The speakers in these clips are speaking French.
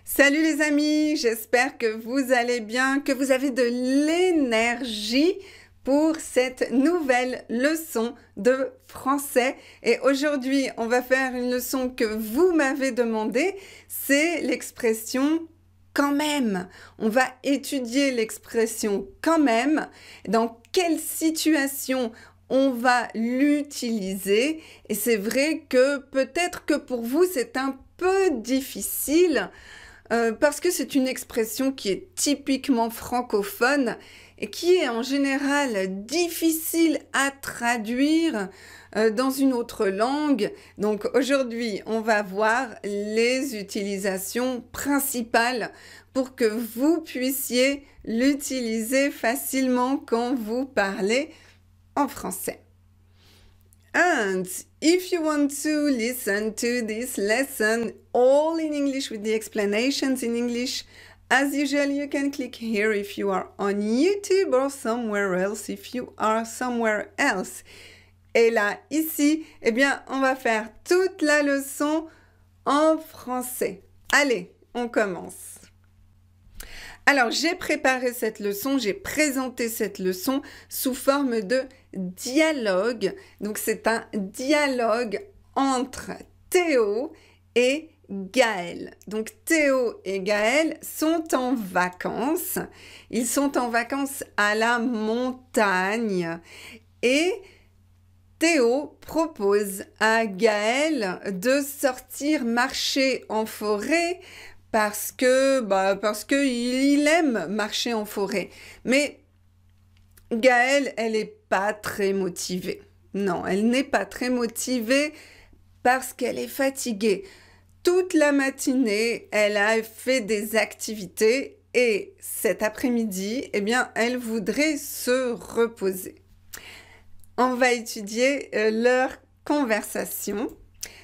Salut les amis, j'espère que vous allez bien, que vous avez de l'énergie pour cette nouvelle leçon de français. Et aujourd'hui, on va faire une leçon que vous m'avez demandé, c'est l'expression « quand même ». On va étudier l'expression « quand même », dans quelle situation on va l'utiliser. Et c'est vrai que peut-être que pour vous, c'est un peu difficile parce que c'est une expression qui est typiquement francophone et qui est en général difficile à traduire dans une autre langue. Donc aujourd'hui, on va voir les utilisations principales pour que vous puissiez l'utiliser facilement quand vous parlez en français. And if you want to listen to this lesson all in English with the explanations in English, as usual, you can click here if you are on YouTube or somewhere else if you are somewhere else. Et là, ici, eh bien, on va faire toute la leçon en français. Allez, on commence. Alors, j'ai préparé cette leçon, j'ai présenté cette leçon sous forme de dialogue. Donc, c'est un dialogue entre Théo et Gaël. Donc, Théo et Gaël sont en vacances. Ils sont en vacances à la montagne. Et Théo propose à Gaël de sortir marcher en forêt parce qu'il aime marcher en forêt. Mais Gaëlle, elle n'est pas très motivée. Non, elle n'est pas très motivée parce qu'elle est fatiguée. Toute la matinée, elle a fait des activités et cet après-midi, eh bien, elle voudrait se reposer. On va étudier leur conversation.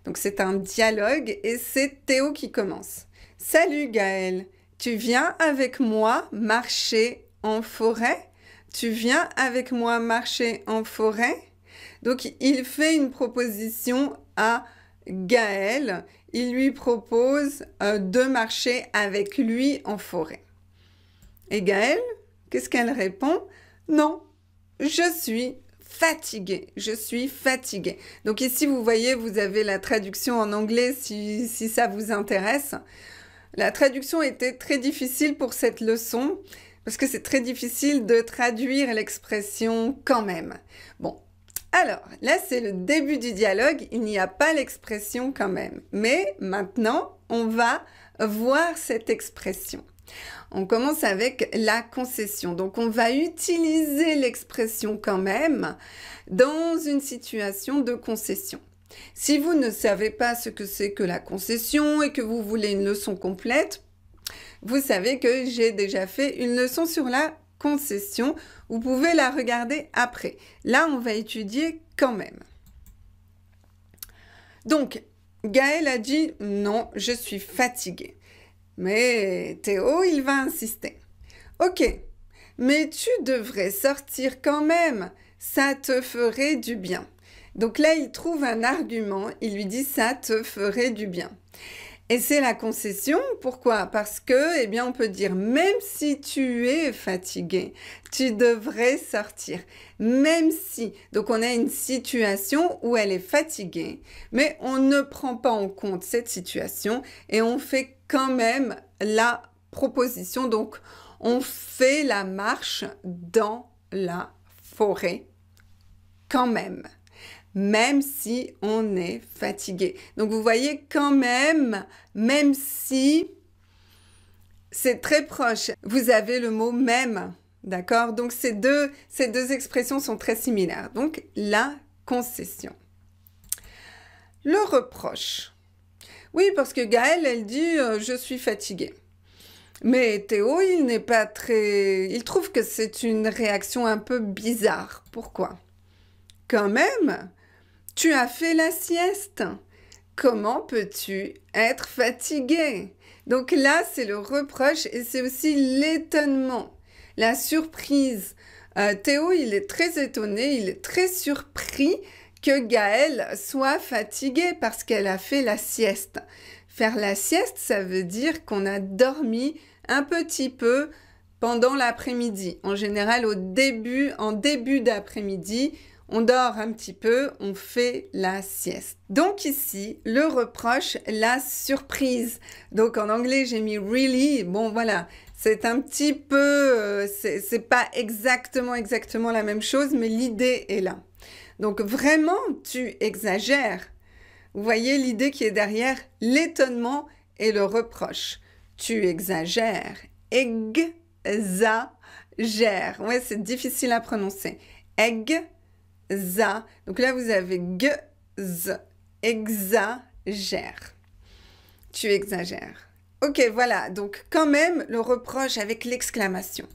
Donc, c'est un dialogue et c'est Théo qui commence. Salut Gaël, tu viens avec moi marcher en forêt? Tu viens avec moi marcher en forêt? Donc, il fait une proposition à Gaël. Il lui propose de marcher avec lui en forêt. Et Gaël, qu'est-ce qu'elle répond? Non, je suis fatiguée. Je suis fatiguée. Donc ici, vous voyez, vous avez la traduction en anglais si ça vous intéresse. La traduction était très difficile pour cette leçon parce que c'est très difficile de traduire l'expression « quand même ». Bon, alors là c'est le début du dialogue, il n'y a pas l'expression « quand même ». Mais maintenant, on va voir cette expression. On commence avec la concession. Donc on va utiliser l'expression « quand même » dans une situation de concession. Si vous ne savez pas ce que c'est que la concession et que vous voulez une leçon complète, vous savez que j'ai déjà fait une leçon sur la concession. Vous pouvez la regarder après. Là, on va étudier quand même. Donc, Gaël a dit « Non, je suis fatiguée ». Mais Théo, il va insister. « Ok, mais tu devrais sortir quand même. Ça te ferait du bien. » Donc là, il trouve un argument, il lui dit « ça te ferait du bien ». Et c'est la concession, pourquoi? Parce que, eh bien, on peut dire « même si tu es fatigué, tu devrais sortir ». Même si, donc on a une situation où elle est fatiguée, mais on ne prend pas en compte cette situation et on fait quand même la proposition. Donc, on fait la marche dans la forêt quand même. Même si on est fatigué. Donc, vous voyez quand même si, c'est très proche. Vous avez le mot « même », d'accord? Donc, ces deux expressions sont très similaires. Donc, la concession. Le reproche. Oui, parce que Gaël, elle dit « je suis fatiguée ». Mais Théo, il n'est pas très... Il trouve que c'est une réaction un peu bizarre. Pourquoi? Quand même, tu as fait la sieste. Comment peux-tu être fatigué? Donc là, c'est le reproche et c'est aussi l'étonnement, la surprise. Théo, il est très étonné, il est très surpris que Gaël soit fatiguée parce qu'elle a fait la sieste. Faire la sieste, ça veut dire qu'on a dormi un petit peu pendant l'après-midi. En général, en début d'après-midi, on dort un petit peu, on fait la sieste. Donc ici, le reproche, la surprise. Donc en anglais, j'ai mis really. Bon, voilà, c'est un petit peu... c'est pas exactement la même chose, mais l'idée est là. Donc vraiment, tu exagères. Vous voyez l'idée qui est derrière l'étonnement et le reproche. Tu exagères. Exagère. Ouais, c'est difficile à prononcer. Za. Donc là, vous avez z. Exagère. Tu exagères. Ok, voilà. Donc quand même, le reproche avec l'exclamation.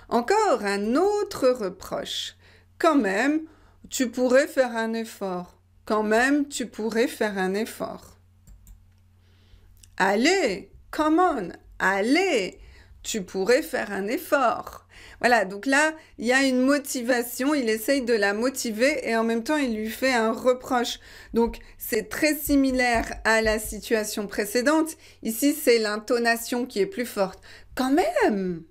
Encore un autre reproche. Quand même, tu pourrais faire un effort. Quand même, tu pourrais faire un effort. Allez, come on, allez, tu pourrais faire un effort. Voilà, donc là, il y a une motivation, il essaye de la motiver et en même temps, il lui fait un reproche. Donc, c'est très similaire à la situation précédente. Ici, c'est l'intonation qui est plus forte. Quand même,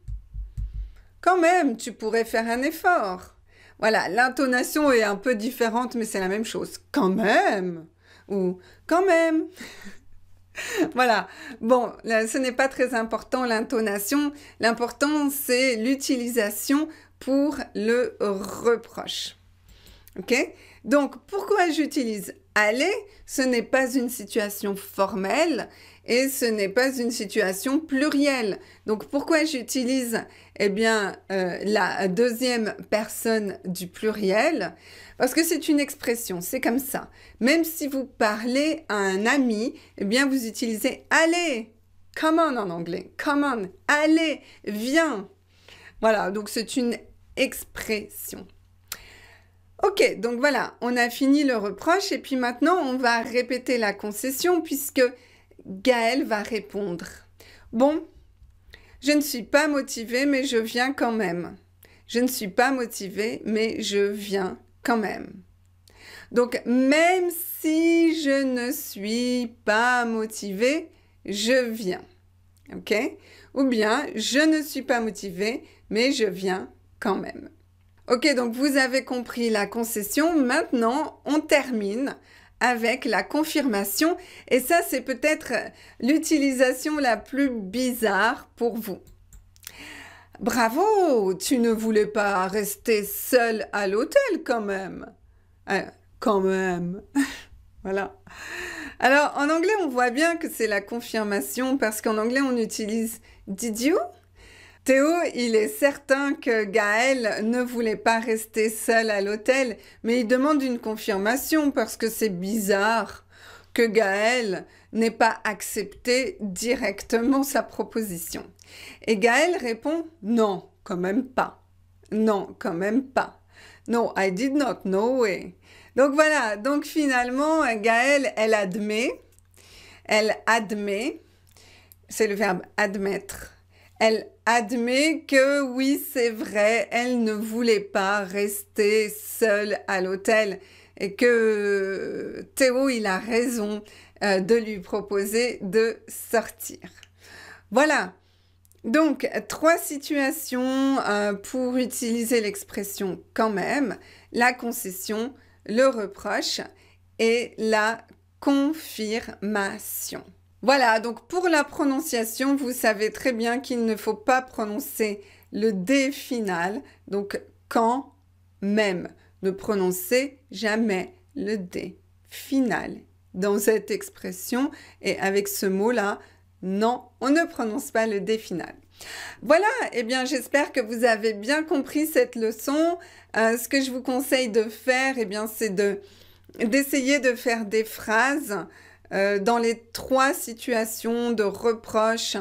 tu pourrais faire un effort. Voilà, l'intonation est un peu différente, mais c'est la même chose. Quand même, ou quand même. Voilà, bon, là, ce n'est pas très important l'intonation, l'important c'est l'utilisation pour le reproche. Ok? Donc, pourquoi j'utilise aller? Ce n'est pas une situation formelle et ce n'est pas une situation plurielle. Donc, pourquoi j'utilise, eh bien, la deuxième personne du pluriel? Parce que c'est une expression, c'est comme ça. Même si vous parlez à un ami, eh bien, vous utilisez aller. Come on en anglais. Come on. Allez, viens. Voilà, donc c'est une expression. Ok, donc voilà, on a fini le reproche et puis maintenant on va répéter la concession puisque Gaël va répondre. Bon, je ne suis pas motivée mais je viens quand même. Je ne suis pas motivée mais je viens quand même. Donc même si je ne suis pas motivée, je viens. Ok? Ou bien je ne suis pas motivée mais je viens quand même. Ok, donc vous avez compris la concession. Maintenant, on termine avec la confirmation. Et ça, c'est peut-être l'utilisation la plus bizarre pour vous. Bravo, tu ne voulais pas rester seul à l'hôtel quand même. Quand même. Voilà. Alors, en anglais, on voit bien que c'est la confirmation parce qu'en anglais, on utilise « did you ». Théo, il est certain que Gaël ne voulait pas rester seul à l'hôtel, mais il demande une confirmation parce que c'est bizarre que Gaël n'ait pas accepté directement sa proposition. Et Gaël répond « Non, quand même pas. Non, quand même pas. No, I did not, no way. » Donc voilà, donc finalement, Gaël, elle admet, c'est le verbe admettre. Elle admet que oui, c'est vrai, elle ne voulait pas rester seule à l'hôtel et que Théo, il a raison de lui proposer de sortir. Voilà, donc 3 situations pour utiliser l'expression « quand même », la concession, le reproche et la confirmation. Voilà, donc pour la prononciation, vous savez très bien qu'il ne faut pas prononcer le D final, donc quand même. Ne prononcez jamais le D final dans cette expression et avec ce mot-là, non, on ne prononce pas le D final. Voilà, eh bien j'espère que vous avez bien compris cette leçon. Ce que je vous conseille de faire, eh bien c'est d'essayer de faire des phrases dans les 3 situations de reproche,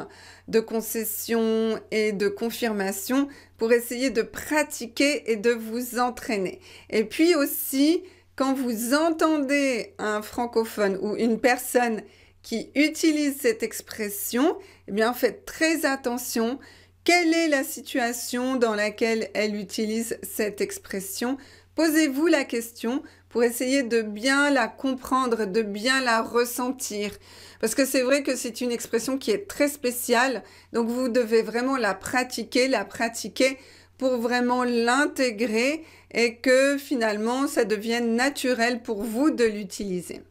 de concession et de confirmation pour essayer de pratiquer et de vous entraîner. Et puis aussi, quand vous entendez un francophone ou une personne qui utilise cette expression, eh bien faites très attention. Quelle est la situation dans laquelle elle utilise cette expression? Posez-vous la question pour essayer de bien la comprendre, de bien la ressentir. Parce que c'est vrai que c'est une expression qui est très spéciale, donc vous devez vraiment la pratiquer pour vraiment l'intégrer et que finalement ça devienne naturel pour vous de l'utiliser.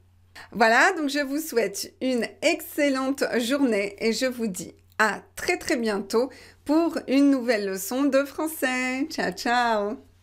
Voilà, donc je vous souhaite une excellente journée et je vous dis à très bientôt pour une nouvelle leçon de français. Ciao, ciao!